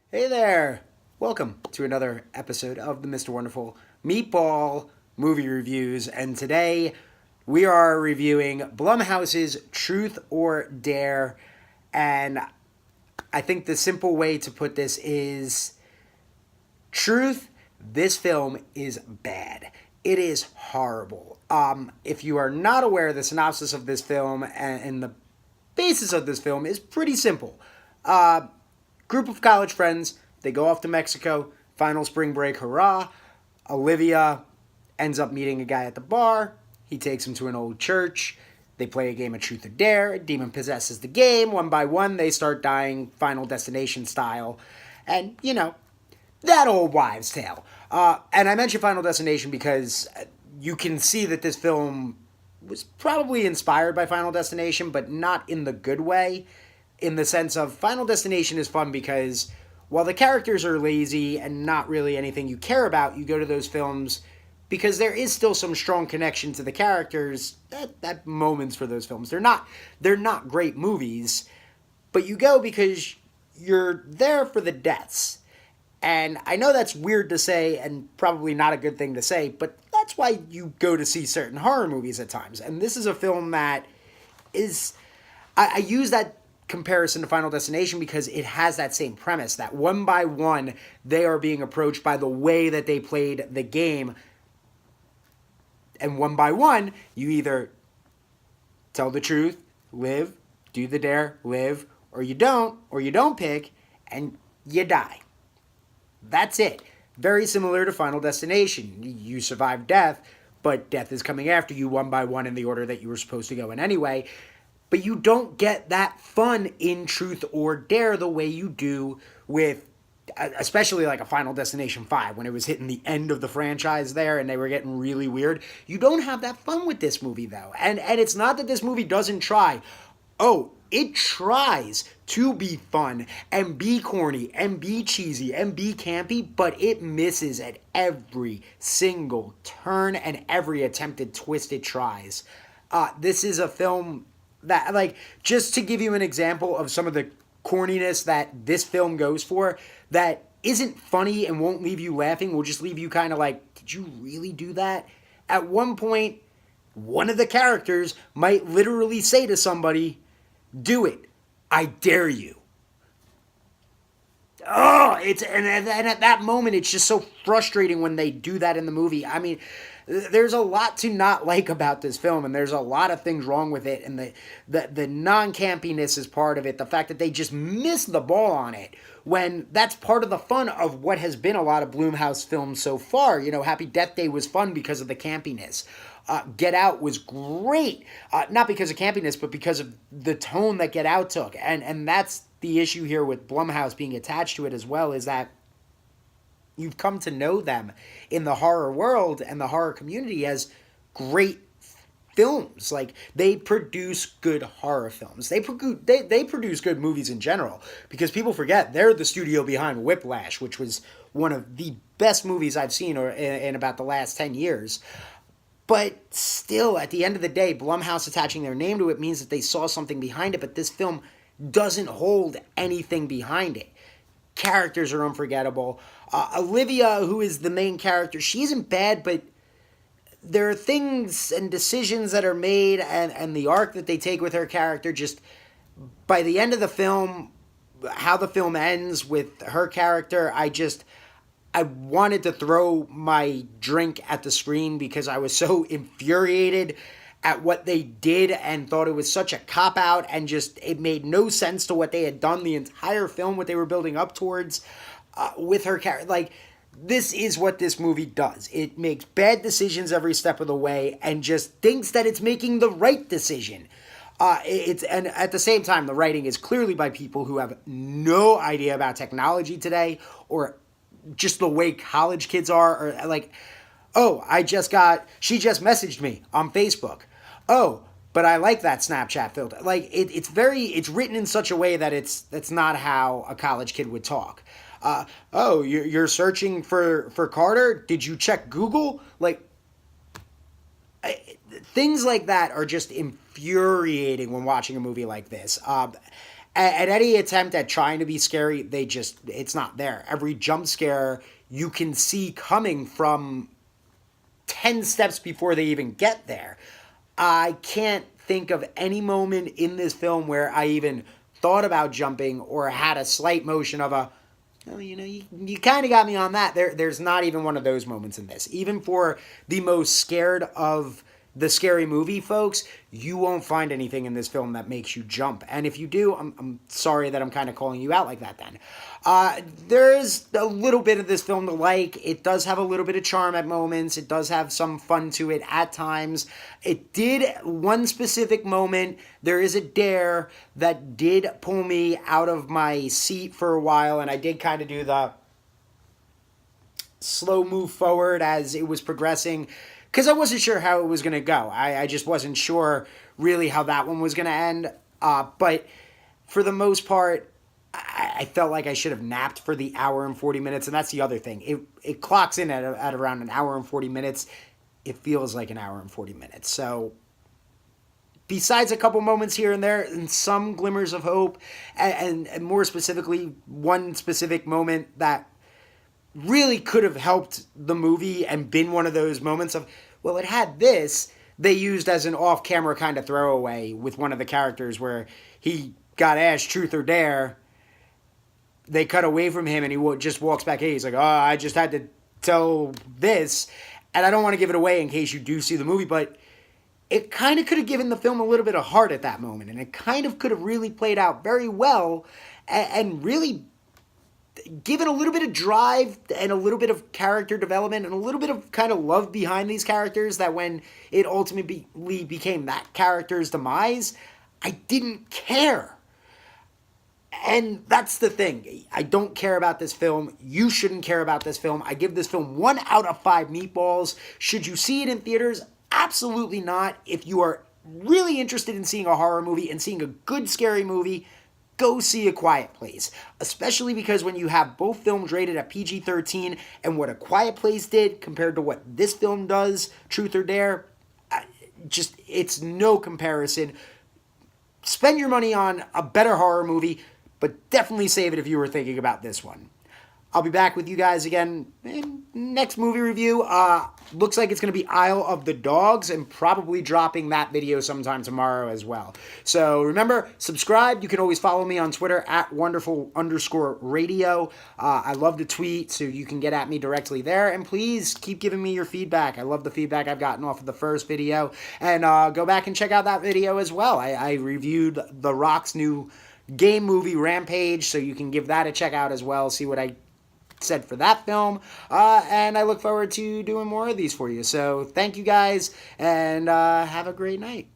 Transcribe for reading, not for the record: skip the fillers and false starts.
Hey there! Welcome to another episode of the Mr. Wonderful Meatball Movie Reviews, and today we are reviewing Blumhouse's Truth or Dare, and I think the simple way to put this is truth, this film is bad. It is horrible. If you are not aware, the synopsis of this film and the basis of this film is pretty simple. Group of college friends, they go off to Mexico, final spring break, hurrah. Olivia ends up meeting a guy at the bar. He takes him to an old church. They play a game of Truth or Dare. A demon possesses the game. One by one, they start dying, Final Destination style. And, that old wives' tale. And I mention Final Destination because you can see that this film was probably inspired by Final Destination, but not in the good way. In the sense of Final Destination is fun because while the characters are lazy and not really anything you care about, you go to those films because there is still some strong connection to the characters at moments for those films. They're not great movies, but you go because you're there for the deaths. And I know that's weird to say and probably not a good thing to say, but that's why you go to see certain horror movies at times. And this is a film that is. I use that comparison to Final Destination because it has that same premise that one by one they are being approached by the way that they played the game. And one by one, you either tell the truth, live, do the dare, live, or you don't pick, and you die. That's it. Very similar to Final Destination. You survive death, but death is coming after you one by one in the order that you were supposed to go in anyway. But you don't get that fun in Truth or Dare the way you do with, especially like a Final Destination 5, when it was hitting the end of the franchise there and they were getting really weird. You don't have that fun with this movie, though. And it's not that this movie doesn't try. Oh, it tries to be fun and be corny and be cheesy and be campy, but it misses at every single turn and every attempted twist it tries. This is a film that, like, just to give you an example of some of the corniness that this film goes for, that isn't funny and won't leave you laughing, will just leave you kind of like, did you really do that? At one point, one of the characters might literally say to somebody, do it. I dare you. Oh, and at that moment, it's just so frustrating when they do that in the movie. I mean, there's a lot to not like about this film, and there's a lot of things wrong with it, and the non-campiness is part of it. The fact that they just miss the ball on it, when that's part of the fun of what has been a lot of Blumhouse films so far. Happy Death Day was fun because of the campiness. Get Out was great, not because of campiness, but because of the tone that Get Out took, and that's the issue here with Blumhouse being attached to it as well, is that you've come to know them in the horror world and the horror community as great films. Like, they produce good horror films. They produce good movies in general, because people forget they're the studio behind Whiplash, which was one of the best movies I've seen in about the last 10 years. But still, at the end of the day, Blumhouse attaching their name to it means that they saw something behind it, but this film doesn't hold anything behind it. Characters are unforgettable. Olivia, who is the main character, she isn't bad, but there are things and decisions that are made, and the arc that they take with her character, just by the end of the film, how the film ends with her character, I wanted to throw my drink at the screen because I was so infuriated at what they did and thought it was such a cop-out, and just it made no sense to what they had done the entire film, what they were building up towards with her character. Like, this is what this movie does. It makes bad decisions every step of the way and just thinks that it's making the right decision. And at the same time, the writing is clearly by people who have no idea about technology today, or just the way college kids are, or like, oh, she just messaged me on Facebook. Oh, but I like that Snapchat filter. Like, it's written in such a way that that's not how a college kid would talk. Oh, you're searching for Carter? Did you check Google? Like, things like that are just infuriating when watching a movie like this. At any attempt at trying to be scary, it's not there. Every jump scare you can see coming from 10 steps before they even get there. I can't think of any moment in this film where I even thought about jumping or had a slight motion of a, oh, you kind of got me on that. There's not even one of those moments in this. Even for the most scared of the scary movie folks, you won't find anything in this film that makes you jump. And if you do, I'm sorry that I'm kind of calling you out like that then. There's a little bit of this film to like. It does have a little bit of charm at moments. It does have some fun to it at times. It did one specific moment. There is a dare that did pull me out of my seat for a while, and I did kind of do the slow move forward as it was progressing, because I wasn't sure how it was going to go. I just wasn't sure really how that one was going to end. But for the most part, I felt like I should have napped for the hour and 40 minutes. And that's the other thing. It clocks in at around an hour and 40 minutes. It feels like an hour and 40 minutes. So besides a couple moments here and there and some glimmers of hope, and more specifically, one specific moment that really could have helped the movie and been one of those moments of, well, it had this, they used as an off-camera kind of throwaway with one of the characters where he got asked truth or dare. They cut away from him and he just walks back in. He's like, oh, I just had to tell this. And I don't want to give it away in case you do see the movie, but it kind of could have given the film a little bit of heart at that moment. And it kind of could have really played out very well and really given a little bit of drive and a little bit of character development and a little bit of kind of love behind these characters, that when it ultimately became that character's demise, I didn't care. And that's the thing. I don't care about this film. You shouldn't care about this film. I give this film 1 out of 5 meatballs. Should you see it in theaters? Absolutely not. If you are really interested in seeing a horror movie and seeing a good scary movie, go see A Quiet Place, especially because when you have both films rated at PG-13 and what A Quiet Place did compared to what this film does, Truth or Dare, it's no comparison. Spend your money on a better horror movie, but definitely save it if you were thinking about this one. I'll be back with you guys again in next movie review. Looks like it's going to be Isle of the Dogs, and probably dropping that video sometime tomorrow as well. So remember, subscribe. You can always follow me on Twitter at wonderful_radio. I love to tweet, so you can get at me directly there. And please keep giving me your feedback. I love the feedback I've gotten off of the first video. And go back and check out that video as well. I reviewed The Rock's new game movie, Rampage, so you can give that a check out as well. See what I said for that film, and I look forward to doing more of these for you. So thank you guys, and have a great night.